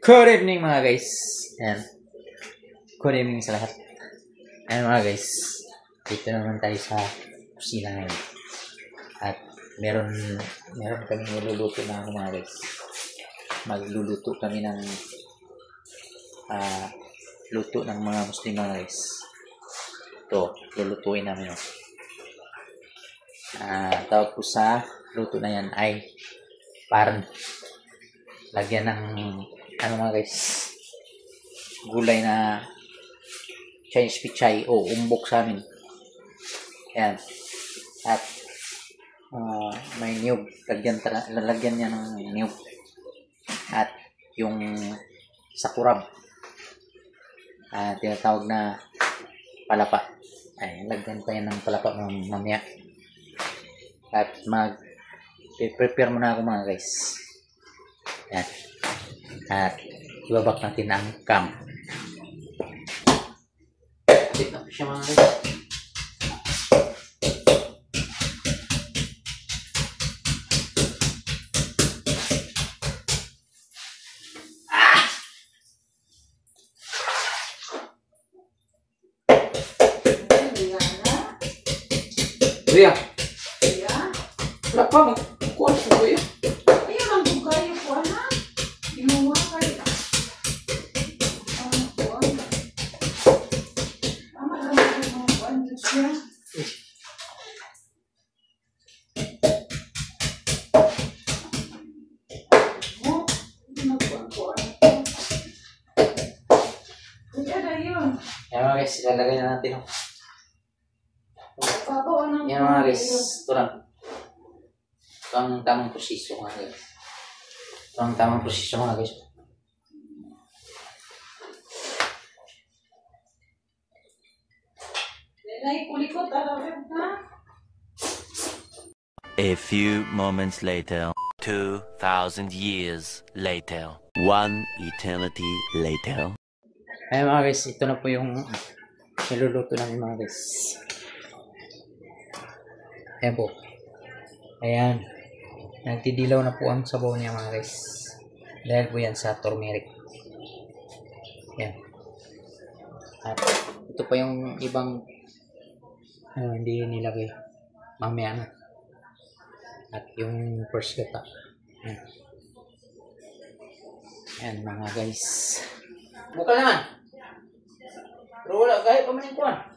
Good evening mga guys. Ayan. Good evening sa lahat. Ayan mga guys. Dito naman tayo sa kusina ngayon. At meron kami niluluto na mga guys. Magluluto kami ng luto ng mga Muslim mga guys. Ito, lulutuin namin. Tawag po sa luto na yan ay parang lagyan ng mga guys, gulay na Chinese pichay o umbok sa amin. Ayan. At may niyog, lalagyan niya ng niyog. At yung sakurab, tinatawag na palapa. Ay, lagyan pa yan ng palapa mamaya. At prepare muna ako mga guys. Ayan. At ibabak natin ang cam. Sit na po siya mga guys. Kuya. Wala pa magkukuha ko kuya. Ayaw lang kung kayo po na. Inuwa kayo. Tama lang mga kuwan siya. Kuya na yun. Yan mga guys, ilalagay na natin. Yan mga guys, ito lang. Ito ang tamang posisyon mga guys. Ito ang tamang posisyon mga guys. A few moments later, 2,000 years later, one eternity later. Ayan mga guys, ito na po yung niluluto namin mga guys. Ayan po. Ayan. Nagtidilaw na po ang sabaw niya mga guys. Dahil po yan sa turmeric. Ayan. At ito pa yung ibang hindi nilagay. Mamaya na. At yung first gata. Ayan. Ayan mga guys. Buka naman. Pero wala gaya pa man yung kuwan.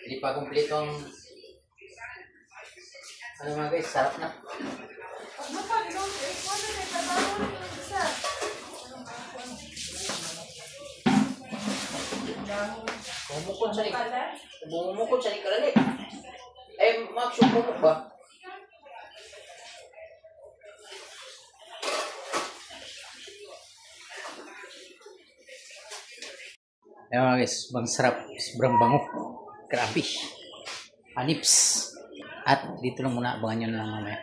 Hindi pa kumpleto ang mga guys, sarap na. Bumukod sa likalalik. Eh, magsupumok ba? Ayan mga guys, bang sarap, sobrang bango. Grabe. Anips. At dito lang muna, abangan nyo na lang mamaya.